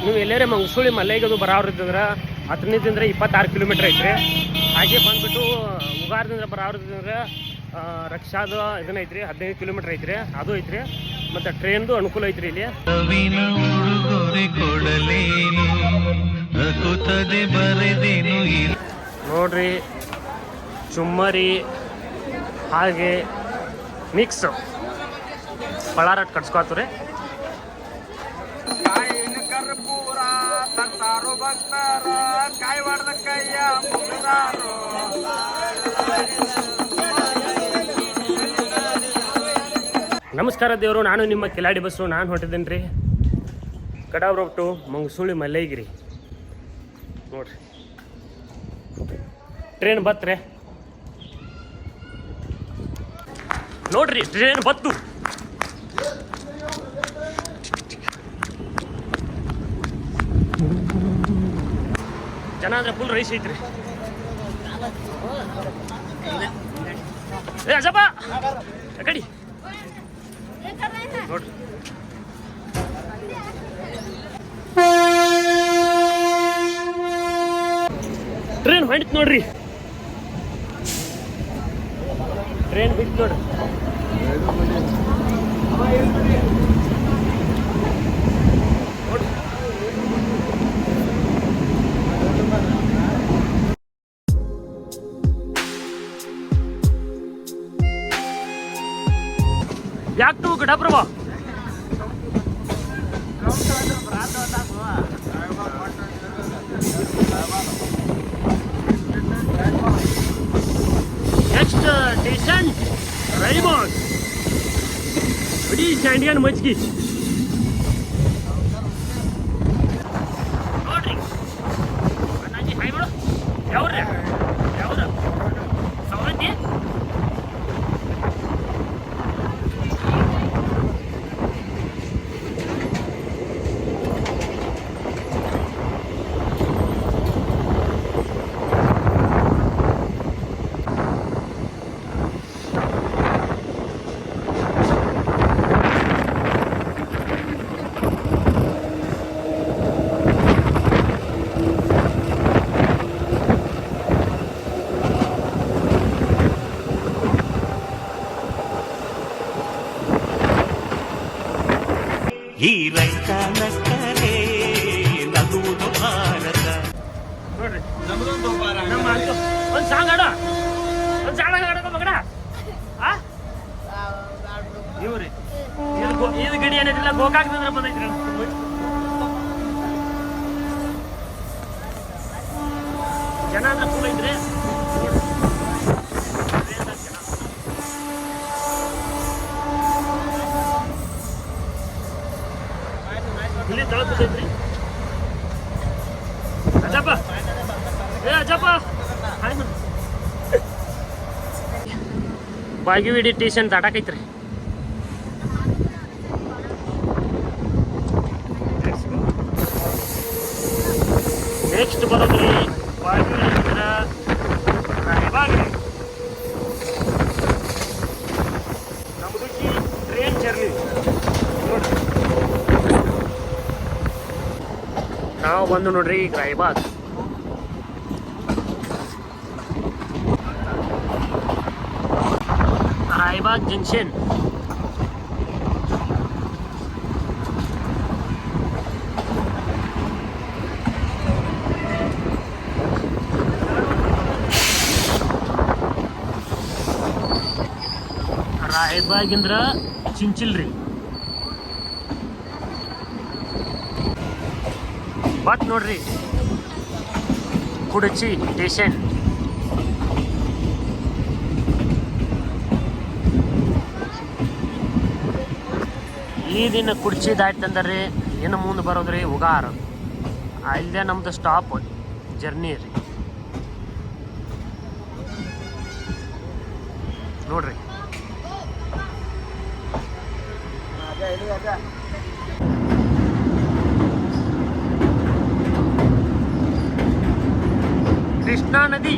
ನೀವು ಎಲ್ಲೇ ಮಂಗಸೂಳಿ ಮಲೆಗದು ಬರೋರಿದ್ದಂದ್ರೆ 15ರಿಂದ 26 ಕಿಲೋಮೀಟ್ರ್ ಐತ್ರಿ. ಹಾಗೆ ಬಂದ್ಬಿಟ್ಟು ಉಗಾರದಿಂದ ಬರೋರಿದ್ದಂದ್ರೆ ರಕ್ಷಾದ ಇದನ್ನ ಐತ್ರಿ 15 ಕಿಲೋಮೀಟ್ರ್ ಐತ್ರಿ, ಅದು ಐತ್ರಿ. ಮತ್ತು ಟ್ರೈನ್ದು ಅನುಕೂಲ ಐತ್ರಿ ಇಲ್ಲಿ. ನೋಡ್ರಿ ಚುಮ್ಮರಿ ಹಾಗೆ ಮಿಕ್ಸ್ ಪಳಾರಟ್ ಕಟ್ಸ್ಕೊತೀರಿ. ನಮಸ್ಕಾರ ದೇವರು, ನಾನು ನಿಮ್ಮ ಕಿಲಾಡಿ ಬಸ್ಸು. ನಾನು ಹೊಂಟಿದ್ದೇನೆ ರೀ ಕಡಾವ್ರ ಟು ಮಂಗಸೂಳಿ ಮಲ್ಲೈಗಿರಿ. ನೋಡ್ರಿ ಟ್ರೈನ್ ಬತ್ರೆ, ನೋಡ್ರಿ ಟ್ರೈನ್ ಬತ್ತು. ಜನ ಅಂದ್ರೆ ಫುಲ್ ರೈಸ್ ಐತ್ರಿ. ಏ ಅಜಪ್ಪ ಕಡಿ ನೋಡ್ರಿ, ಟ್ರೈನ್ ಹೊಂಟಿತ್ ನೋಡ್ರಿ, ಟ್ರೈನ್ ಬಿಟ್ಟು ನೋಡ್ರಿ. ಯಾಕೆ ಟು ಗಡಪ್ರಭಾ ನೆಕ್ಸ್ಟ್ ಸ್ಟೇಷನ್ ರಾಯಬಾಗ್. ಬರೀ ಸ್ಯಾಂಡಿಯನ್ ಮಜ್ಗಿ ನೋಡ್ರಿ. ಅಣ್ಣಾಜಿ ಹಾಯ್ ಮಾಡು. ಯಾವ್ರ ಯಾವ್ರ ಸವಲತ್ತಿ ಈ ರೈತ ನಕ್ಕರೆ ನಗುವುದು ಭಾರತ. ನೋಡ್ರಿ ಒಂದು ಸಾಂಗ್ ಆಡ, ಒಂದು ಸಾಂಗ್ ಆಡಕ ಮಗಡ. ಇವ್ರಿ ಇದು ಗಡಿ ಏನಿಲ್ಲ, ಗೋಕಾಕ್ದಂದ್ರೆ ಬಂದೈತ್ರಿ. ಜನ ಅಂದ್ರೆ ಫುಲ್ ಐತ್ರಿ. ಇಲ್ಲಿ ತಳ ಬಿದ್ದೈತ್ರಿ. ಅಜ್ಜಪ್ಪ ಏ ಅಜ್ಜಪ್ಪ ಬಾಗಿವಿಡಿ ಸ್ಟೇಷನ್ ದಾಟಾಕೈತ್ರಿ. ನೆಕ್ಸ್ಟ್ ಬರೋದ್ರಿ ಬಾಗಿವಿಡಿಯಿಂದ ರಾಯಬಾಗ್. ನಮ್ದು ಟ್ರೈನ್ ಜರ್ನಿ ನೋಡ್ರಿ. ನಾವು ಬಂದು ನೋಡ್ರಿ ರಾಯಬಾಗ್. ರಾಯಬಾಗ್ ಜಂಕ್ಷನ್. ರಾಯಬಾಗಿಂದ್ರ ಚಿಂಚಿಲ್ರಿ. ಬಟ್ ನೋಡ್ರಿ ಕುಡಚಿ ಸ್ಟೇಷನ್. ಈ ದಿನ ಕುಡ್ಚಿ ದಾಟ್ತಂದ್ರಿ ಏನು ಮುಂದೆ ಬರೋದ್ರಿ ಉಗಾರ. ಅಲ್ಲದೆ ನಮ್ದು ಸ್ಟಾಪ್ ಜರ್ನಿ ರೀ. ನೋಡ್ರಿ ಕೃಷ್ಣಾ ನದಿ.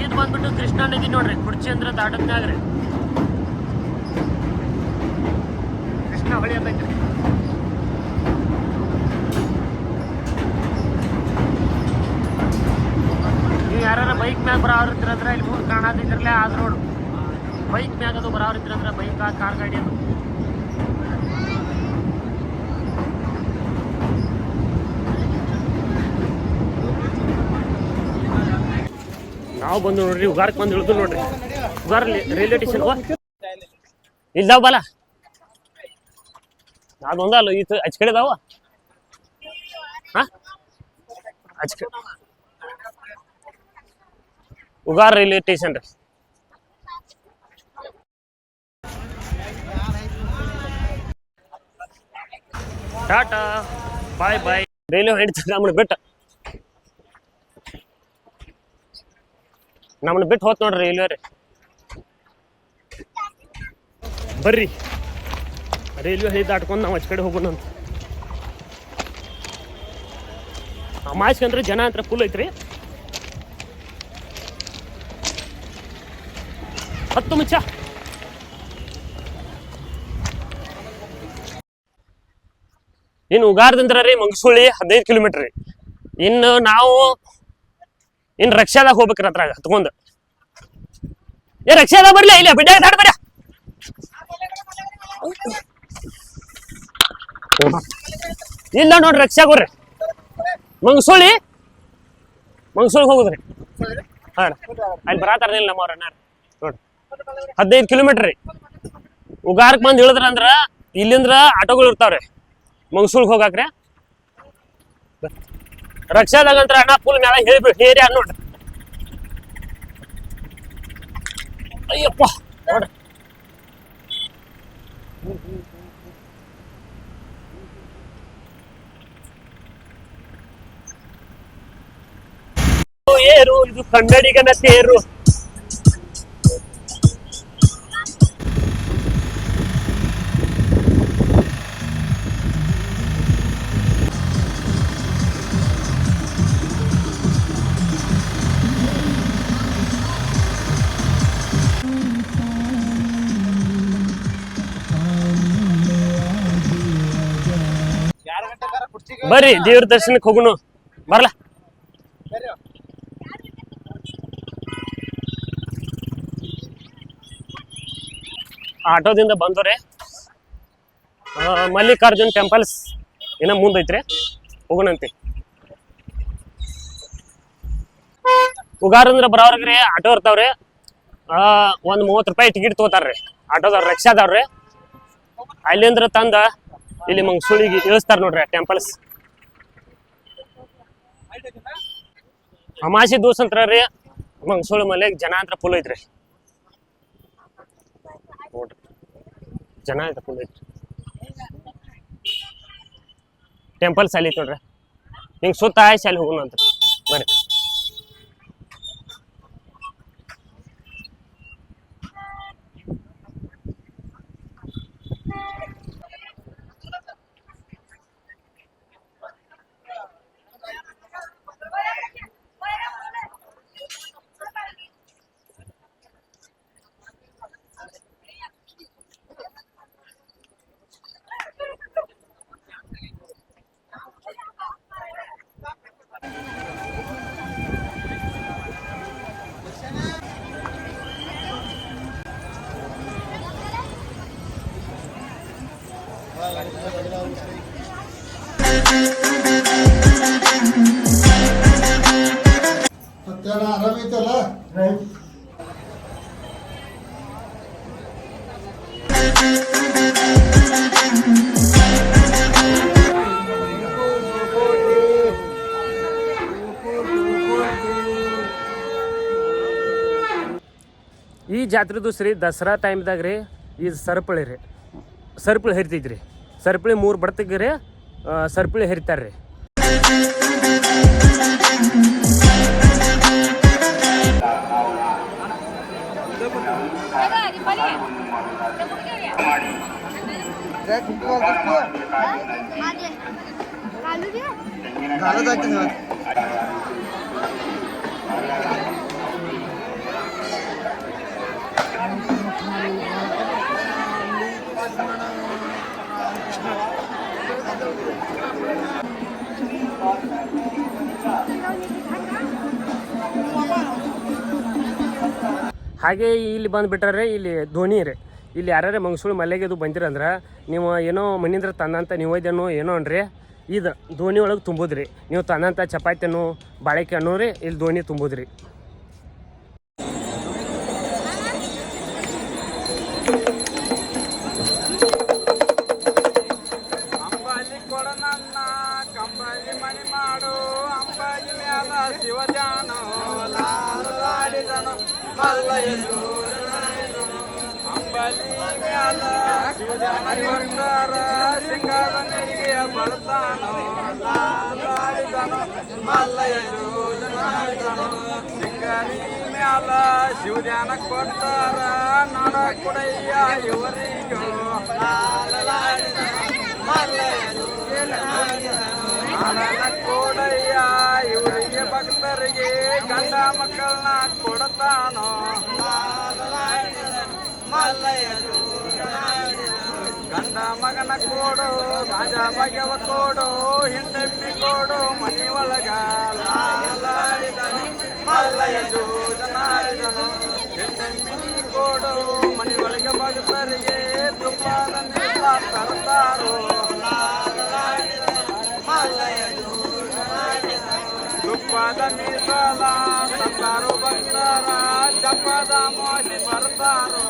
ಇದು ಬಂದ್ಬಿಟ್ಟು ಕೃಷ್ಣಾ ನದಿ ನೋಡ್ರಿ. ಕುಡ್ಚಿ ಅಂದ್ರೆ ದಾಟದ್ನಾಗ್ರಿ ಕೃಷ್ಣಾ ಹೊಳಿ ಅಂತೈತ್ರಿ. ಮ್ಯಾಗ ಬರೋರು ಇದ್ರಂದ್ರೆ ಇಲ್ಲಿ ಮುಂದೆ ಕಾಣತಿದ್ರಲ್ಲ ಅದು ರೋಡ್. ಬೈಕ್ ಮ್ಯಾಗ ಅದು ಬರೋರು ಇದ್ರಂದ್ರೆ ಬೈಕ್ ಕಾರ್ ಗಾಡಿ ಅದು. ನಾವು ಬಂದು ನೋಡ್ರಿ ಉಗಾರಕ್ಕೆ ಬಂದು ಇಳಿದು ನೋಡ್ರಿ. ಉಗಾರ ರೈಲ್ವೆ ಸ್ಟೇಷನ್ ಇಲ್ದಾವ ಬಲ ಅದೊಂದ ಅಲ್ಲ ಈತ ಅಚ್ ಕಡೆ ಅದಾವ. ಹಾಂ ಅಚ್ ಕಡೆ ಉಗಾರ ರೈಲ್ವೆ ಸ್ಟೇಷನ್ ರೀ. ಟಾಟಾ ಬಾಯ್ ಬಾಯ್. ರೈಲ್ವೆ ಹಿಡಿತ ನಮ್ಮನ್ನ ಬಿಟ್ಟು ಹೋತ್ ನೋಡ್ರಿ ರೈಲ್ವೆ ರೀ. ಬರ್ರಿ ರೈಲ್ವೆ ಹಳಿ ದಾಟ್ಕೊಂಡು ನಾವು ಆಚೆ ಕಡೆ ಹೋಗೋಣ ಅಂತ. ಅಮಾಸ್ಕಂದ್ರೆ ಜನ ಅಂತ ಫುಲ್ ಐತ್ರಿ. 10 ಮುಚ್ಚ. ಇನ್ನು ಉಗಾರದಿಂದ ರೀ ಮಂಗಸೂಳಿ 15 ಕಿಲೋಮೀಟರ್ ರೀ. ಇನ್ನು ನಾವು ರಕ್ಷಾದಾಗ ಹೋಗ್ಬೇಕ್ರಿ ಅದ್ರಾಗ ಹತ್ಕೊಂಡು. ರಕ್ಷಾದಾಗ ಬರ್ಲಿ ಇಲ್ಲ ಬಿಡ್ಯಾಗ ದಾಡ್ ಬರ್ಯ. ಇಲ್ಲ ನೋಡ್ರಿ ರಕ್ಷಾಗ ಹೋಗ್ರಿ. ಮಂಗಸೂಳಿ ಹೋಗುದ್ರಿ. ಹಾಂ ಅಲ್ಲಿ ಬರತಾರದಿಲ್ಲ ನಮ್ಮವ್ರ ನೋಡ್ರಿ 15 ಕಿಲೋಮೀಟರ್ ರೀ. ಉಗಾರಕ್ಕೆ ಬಂದು ಇಳಿದ್ರ ಅಂದ್ರ ಇಲ್ಲಿಂದ್ರ ಆಟೋಗಳು ಇರ್ತಾವ್ರಿ ಮಂಗಸೂಳಿಗೆ ಹೋಗಾಕ್ರಿ. ರಕ್ಷಾದಾಗಂತ್ರ ಅಣ್ಣ ಫುಲ್ ಮ್ಯಾಲ ಹೇರಿ ನೋಡ್ರಿ. ಅಯ್ಯಪ್ಪ ನೋಡ್ರಿ ಏರು ಇದು ಕನ್ನಡಿಗನ ತೇರು. ಬರ್ರಿ ದೇವ್ರ ದರ್ಶನಕ್ಕೆ ಹೋಗುನು ಬರ್ಲಾ. ಆಟೋದಿಂದ ಬಂದವ್ರೆ. ಮಲ್ಲಿಕಾರ್ಜುನ್ ಟೆಂಪಲ್ಸ್ ಇನ್ನ ಮುಂದೈತ್ರಿ, ಹೋಗೋಣಂತೆ. ಉಗಾರಂದ್ರ ಬರೋರ್ಗ್ರಿ ಆಟೋ ಇರ್ತಾವ್ರಿ. ಒಂದು 30 ರೂಪಾಯಿ ಟಿಕೆಟ್ ತಗೋತಾರ್ರಿ ಆಟೋದವ್ರು, ರಿಕ್ಷಾದವ್ರಿ. ಅಲ್ಲಿಂದ್ರ ತಂದ ಇಲ್ಲಿ ಮಂಗಸೂಳಿಗೆ ಇಳಿಸ್ತಾರ ನೋಡ್ರಿ ಟೆಂಪಲ್ಸ್. ಅಮಾಸಿ ದಿವಸ ಅಂತ್ರ ರೀ ಮಂಗಸೂಳಿ ಮಲೆಗೆ ಜನ ಅಂತ ಫುಲ್ ಐತ್ರಿ. ನೋಡ್ರಿ ಜನ ಐತೆ ಫುಲ್ ಐತ್ರಿ. ಟೆಂಪಲ್ಸ್ ಅಲ್ಲಿ ಐತಿ ನೋಡ್ರಿ. ಹಿಂಗೆ ಸುತ್ತ ಆಯ್ಸಿ ಅಲ್ಲಿ ಹೋಗೋಣ ಅಂತ ಬರ್ರಿ. ಆರಾಮೈತಲ್ಲ. ಈ ಜಾತ್ರೆದು ಶ್ರೀ ದಸರಾ ಟೈಮ್ದಾಗ ರೀ ಈ ಸರಪಳಿ ರೀ, ಸರಪಳಿ ಹರಿತೈತ್ರಿ. ಸರಪಳಿ 3 ಬಡ್ತಿಗೆ ರೀ ಸರಪಳಿ ಹರಿತಾರ್ರಿ. ಹಾಗೆ ಇಲ್ಲಿ ಬಂದುಬಿಟ್ರೆ ಇಲ್ಲಿ ಧೋನಿ ರೀ. ಇಲ್ಲಿ ಯಾರ್ಯಾರ ಮಂಗಸೂಳಿ ಮಲೆಗೆ ಅದು ಬಂದಿರಂದ್ರೆ ನೀವು ಏನೋ ಮನೆಯಿಂದ ತಂದಂಥ ನಿವೇದನೋ ಏನೋ ಅನ್ರಿ ಇದು ಧೋನಿ ಒಳಗೆ ತುಂಬೋದ್ರಿ. ನೀವು ತಂದಂಥ ಚಪಾತಿನೋ ಬಾಳೆಕಾಯಿ ಅನ್ನೋ ರೀ ಇಲ್ಲಿ ಧೋನಿ ತುಂಬೋದ್ರಿ. ಅಂಬಾಲಿ ಕೊಡನನ್ನ ಕಂಬಲಿ ಮಣಿ ಮಾಡು ಅಂಬಾಲಿ ಮ್ಯಾಲ ಶಿವಜಾನ ಲಾಡಿದನು ಮಲ್ಲಯ್ಯನು ಅಂಬಲಿ ಮ್ಯಾಲ ಶಿವಜಾನ ಬರ್ತಾರ ಸಿಂಗಾರ ನೆರಿಗೆ ಬರ್ತಾನೋ ಲಾಡಿದನು ಮಲ್ಲಯ್ಯನು ಸಿಂಗಾರಿ ಮ್ಯಾಲ ಶಿವಜಾನ ಕೊಡ್ತಾರ ನಾಡ ಕೊಡಯ್ಯ ಇವರಿಗೂ ಕೊಡಯ್ಯ ಇವರಿಗೆ ಭಕ್ತರಿಗೆ ಗಂಡ ಮಕ್ಕಳನ್ನ ಕೊಡತಾನೋ ಗಂಡ ಮಗನ ಕೊಡು ರಾಜ ಬಗೆವ ಕೊಡು ಹೆಂಡಮ್ಮಿ ಕೊಡು ಮನೆ ಒಳಗ ಮಲ್ಲಯ್ಯ ಜನಾರ್ದನು ಹೆಂಡಮ್ಮಿ ಕೊಡು ಮನೆ ಒಳಗೆ ಭಕ್ತರಿಗೆ ತುಪ್ಪದ ನೀರ ತರ್ತಾರೋ ತುಪ್ಪದ ಮೀಸಲ ತರ್ತಾರೋ ಭಕ್ತರ ಜಪದ ಮೋಸಿ ಬರ್ತಾರೋ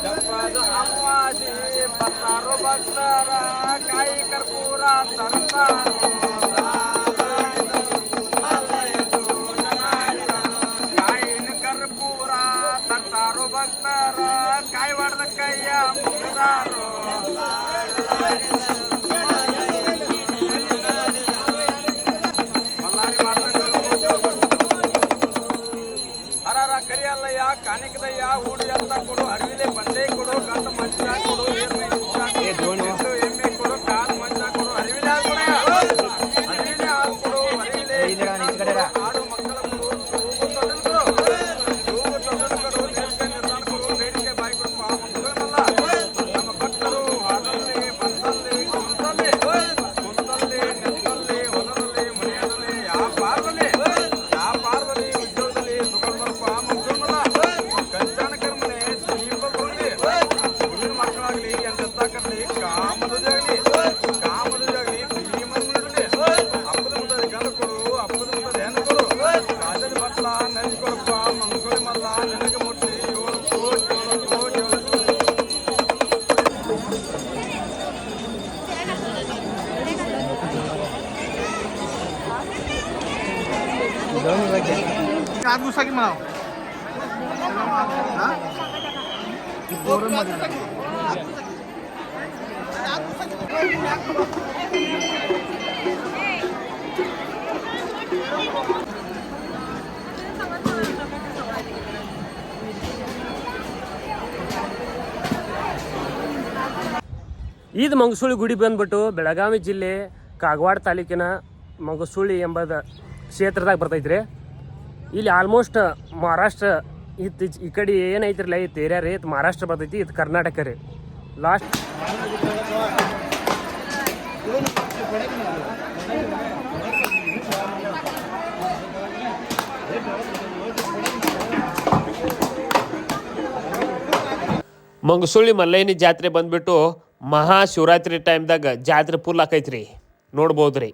ಜಪದ ಅಮಾಸಿ ಬರ್ತಾರೋ ಭಕ್ತರ ಕಾಯಿ ಕರ್ಪೂರ ತರ್ತಾರೋ ಕಾಯಿನ ಕರ್ಪೂರ ತರ್ತಾರೋ ಭಕ್ತರ ಕಾಯಿ ಹೊಡೆದ ಕೈಯ ಮುಗಿದಾರೋ ಹರರ ಕರಿಯಲ್ಲಯ್ಯ ಕಾಣಿಕದಯ್ಯ ಹೂಡಿ ಅಂತ ಕೊಡು ಅರಿವಿಲೆ ಬಂಡೆ ಕೊಡು ಗಂಟ ಮಂಚ ಕೊಡು ಎಮ್ಮೆ ಕೊಡು ಕಾಲು ಮಂಚ ಕೊಡು ಅರಿವಿಲೆ ಅರಿವಿಲೆ ಹಾಲು ಕೊಡು ಅರಿವಿಲೆ ಆಡು ಮಕ್ಕಳ ಕೊಡು ಬೇಡಿಕೆ ಬಾಯಿ ಕೊಡು ನಮ್ಮ ಭಕ್ತರು ಹಾಡಲ್ಲಿ ಬಂದಲ್ಲಿ ಕುಂತಲ್ಲಿ ನೆತ್ತಲ್ಲಿ ಹೊಲದಲ್ಲಿ ಮನೆಯಲ್ಲಿ ಯಾವ ಪಾರದಲ್ಲಿ ಉದ್ಯೋಗದಲ್ಲಿ ಸುಗರ್ಮಪ್ಪ ಮುಗ್ದಲ್ಲ ಕಂಚಾಣ ಕರ್ಮನೆ ಜೀವದಲ್ಲಿ ಹುಡುಗಿನ ಮಕ್ಕಳಾಗ್ಲಿ ಎಂತೆತ್ತಾಕರ್ಲಿ ಕಾಮದಾಗಲಿ ಭೀಮನಲ್ಲಿ ಹಬ್ಬದ ಮುಂದೆ ಗಂಡ ಕೊಡು ಹಬ್ಬದ ಮುಂದೆ ಹೆಣ್ಣು ಕೊಡು ರಾಜದ ಬಟ್ಲ ನೆನೆಸ್ಕೊಳಪ್ಪ ಮಂಗೋಳಿ ಮಲ್ಲ ನೆನಗೆ ಮುಟ್ಟಿ 7 ಕೋಟಿ आठ दिवसाची म्हणाव ಇದು ಮಂಗಸೂಳಿ ಗುಡಿ ಬಂದ್ಬಿಟ್ಟು ಬೆಳಗಾವಿ ಜಿಲ್ಲೆ ಕಾಗವಾಡ ತಾಲೂಕಿನ ಮಂಗಸೂಳಿ ಎಂಬುದ ಕ್ಷೇತ್ರದಾಗ ಬರ್ತೈತ್ರಿ. ಇಲ್ಲಿ ಆಲ್ಮೋಸ್ಟ್ ಮಹಾರಾಷ್ಟ್ರ ಈ ಕಡೆ ಏನೈತ್ರಲ್ಲ ಇದು ಏರಿಯಾ ರೀ, ಇದು ಮಹಾರಾಷ್ಟ್ರ ಬರ್ತೈತಿ, ಇದು ಕರ್ನಾಟಕ ರೀ. ಲಾಸ್ಟ್ ಮಂಗಸೂಳಿ ಮಲ್ಲಯ್ಯನ ಜಾತ್ರೆ ಬಂದ್ಬಿಟ್ಟು ಮಹಾಶಿವರಾತ್ರಿ ಟೈಮ್ದಾಗ ಜಾತ್ರೆ ಫುಲ್ ಆಕೈತ್ರಿ, ನೋಡ್ಬೋದ್ರಿ.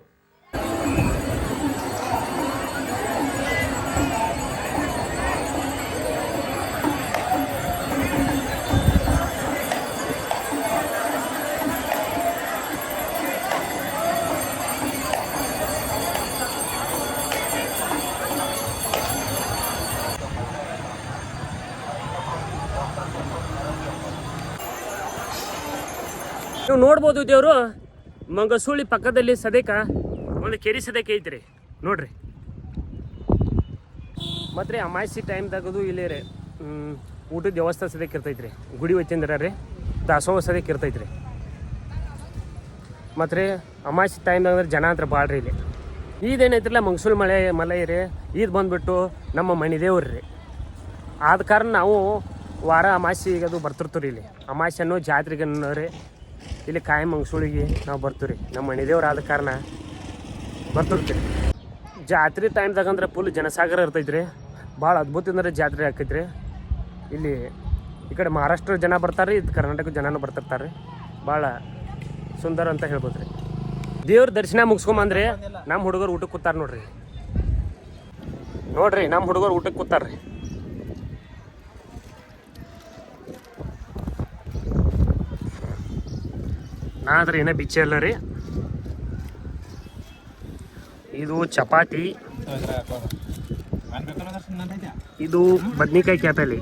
ನೀವು ನೋಡ್ಬೋದು ದೇವರು ಮಂಗಸೂಳಿ ಪಕ್ಕದಲ್ಲಿ ಸದೇಕ ಒಂದು ಕೆರೆ ಸದೇಕ ಐತ್ರಿ ನೋಡ್ರಿ. ಮತ್ತು ಅಮಾವಾಸ್ಯೆ ಟೈಮ್ದಾಗದು ಇಲ್ಲೇ ರೀ ಊಟದ ವ್ಯವಸ್ಥೆ ಸದೇಕ ಇರ್ತೈತ್ರಿ. ಗುಡಿ ವಚ್ಚಿಂದ್ರ ರೀ ದಾಸೋಹ ಸದೇಕ ಇರ್ತೈತ್ರಿ. ಮತ್ತು ರೀ ಅಮಾವಾಸ್ಯೆ ಟೈಮ್ದಾಗ ಜನ ಅಂತ ಭಾಳ ರೀ ಇಲ್ಲಿ. ಇದೇನೈತ್ರಲ್ಲ ಮಂಗಸೂಳಿ ಮಲೈ ರೀ, ಇದು ಬಂದುಬಿಟ್ಟು ನಮ್ಮ ಮನೆ ದೇವ್ರು ರೀ. ಆದ ಕಾರಣ ನಾವು ವಾರ ಅಮಾವಾಸ್ಯೆಗೆ ಅದು ಬರ್ತಿರ್ತೀವಿ ಇಲ್ಲಿ. ಅಮಾವಾಸ್ಯೆ ಅನ್ನೋ ಜಾತ್ರೆಗೆ ರೀ ಇಲ್ಲಿ ಕಾಯಿ ಮಂಗಸೂಳಿಗೆ ನಾವು ಬರ್ತೀವಿ ರೀ. ನಮ್ಮ ಮನೆ ದೇವ್ರು ಆದ ಕಾರಣ ಬರ್ತಿರ್ತೀವಿ. ಜಾತ್ರೆ ಟೈಮ್ದಾಗ ಅಂದ್ರೆ ಫುಲ್ ಜನಸಾಗರ ಇರ್ತೈತೆ ರೀ. ಭಾಳ ಅದ್ಭುತ ಅಂದ್ರೆ ಜಾತ್ರೆ ಆಕೈತೆ ರೀ. ಇಲ್ಲಿ ಈ ಕಡೆ ಮಹಾರಾಷ್ಟ್ರ ಜನ ಬರ್ತಾರೆ, ಇದು ಕರ್ನಾಟಕ ಜನನೂ ಬರ್ತಿರ್ತಾರೆ ರೀ. ಭಾಳ ಸುಂದರ ಅಂತ ಹೇಳ್ಬೋದು ರೀ. ದೇವ್ರ ದರ್ಶನ ಮುಗಿಸ್ಕೊಂಬಂದ್ರೆ ನಮ್ಮ ಹುಡುಗರು ಊಟಕ್ಕೆ ಕೂತಾರೆ ನೋಡ್ರಿ. ನಮ್ಮ ಹುಡುಗರು ಊಟಕ್ಕೆ ಕೂತಾರೆ ರೀ. ನಾ ಅಂದ್ರೆ ಏನೋ ಬಿಚ್ಚೆ ಅಲ್ಲ ರೀ. ಇದು ಚಪಾತಿ, ಇದು ಬದ್ನಿಕಾಯಿ ಕ್ಯಾಪಲ್ಲಿ,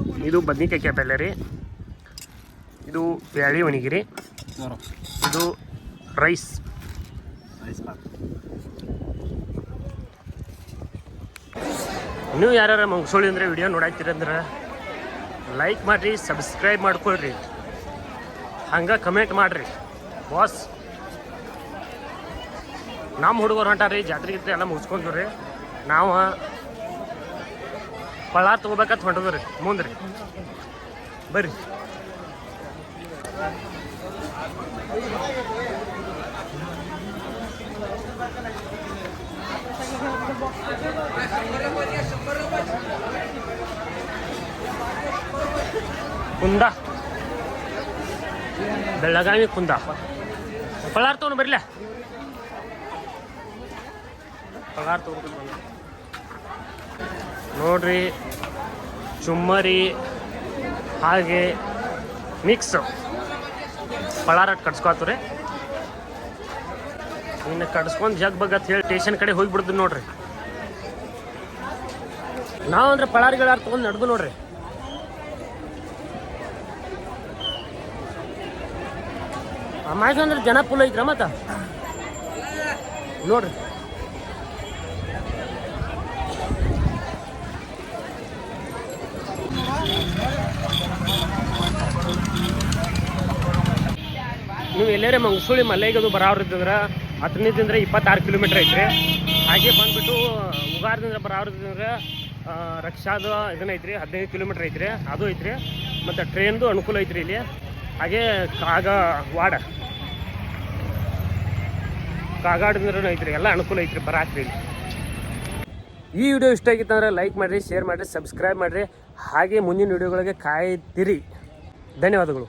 ರೀ. ಇದು ಬ್ಯಾಳಿ ಒಣಗಿರಿ, ಇದು ರೈಸ್. ನೀವು ಯಾರು ಮಂಗಸೂಳಿ ಅಂದರೆ ವಿಡಿಯೋ ನೋಡಾಕ್ತೀರಂದ್ರೆ ಲೈಕ್ ಮಾಡಿರಿ, ಸಬ್ಸ್ಕ್ರೈಬ್ ಮಾಡ್ಕೊಳ್ರಿ, ಹಂಗೆ ಕಮೆಂಟ್ ಮಾಡಿರಿ ಬಾಸ್. ನಮ್ಮ ಹುಡುಗರು ಹೊಂಟಾರಿ ಜಾತ್ರೆ ಗಿತ್ರೆ ಎಲ್ಲ ಮುಗಿಸ್ಕೊಂತೀವಿ ರೀ. ನಾವು ಪಳಾರ ತೊಗೋಬೇಕಂತ ಹೊಂಟದ ರೀ ಮುಂದೆ ರೀ. ಬರ್ರಿ. ಕುಂದ, ಬೆಳಗಾವಿ ಕುಂದ. ಪಳಾರ ತೊಗೊಂಡು ಬರಲ, ಪಗಾರ ತೊಗೊಂಡು ನೋಡ್ರಿ. ಚುಮ್ಮರಿ ಹಾಗೆ ಮಿಕ್ಸ್ ಪಳಾರ ಕಟ್ಸ್ಕೊತೀರಿ. ಇನ್ನು ಕಟ್ಸ್ಕೊಂಡು ಜಗ್ ಬಗ್ಗತ್ ಹೇಳಿ ಸ್ಟೇಷನ್ ಕಡೆ ಹೋಗಿಬಿಡ್ದು ನೋಡ್ರಿ. ನಾವು ಅಂದ್ರೆ ಪಳಾರಿಗಳಾರು ತೊಗೊಂಡು ನಡೆದು ನೋಡ್ರಿ. ಅಮಾಯ್ಕ ಅಂದ್ರೆ ಜನ ಫುಲ್ ಐತ್ರ ಮತ್ತ ನೋಡ್ರಿ. ನೀವು ಎಲ್ಲರೇ ಮಂಗಸೂಳಿ ಮಲ್ಲೈಗದು ಬರೋರಿದ್ದಂದ್ರೆ 15ದಿಂದ 26 ಕಿಲೋಮೀಟ್ರ್ ಐತ್ರಿ. ಹಾಗೆ ಬಂದುಬಿಟ್ಟು ಉಗಾರದಿಂದ ಬರೋರಿದ್ದಂದ್ರೆ ರಕ್ಷಾದು ಇದನ್ನೈತ್ರಿ 15 ಕಿಲೋಮೀಟ್ರ್ ಐತ್ರಿ, ಅದು ಐತ್ರಿ. ಮತ್ತು ಟ್ರೈನ್ದು ಅನುಕೂಲ ಐತ್ರಿ ಇಲ್ಲಿ. ಹಾಗೆ ಕಾಗಾಡದಿಂದ ಐತ್ರಿ, ಎಲ್ಲ ಅನುಕೂಲ ಐತ್ರಿ ಬರಾಕ್ರಿ ಇಲ್ಲಿ. ಈ ವಿಡಿಯೋ ಇಷ್ಟ ಆಗಿತ್ತಂದ್ರೆ ಲೈಕ್ ಮಾಡಿರಿ, ಶೇರ್ ಮಾಡಿರಿ, ಸಬ್ಸ್ಕ್ರೈಬ್ ಮಾಡಿರಿ. ಹಾಗೆ ಮುಂದಿನ ವಿಡಿಯೋಗಳಿಗೆ ಕಾಯ್ತಿರಿ. ಧನ್ಯವಾದಗಳು.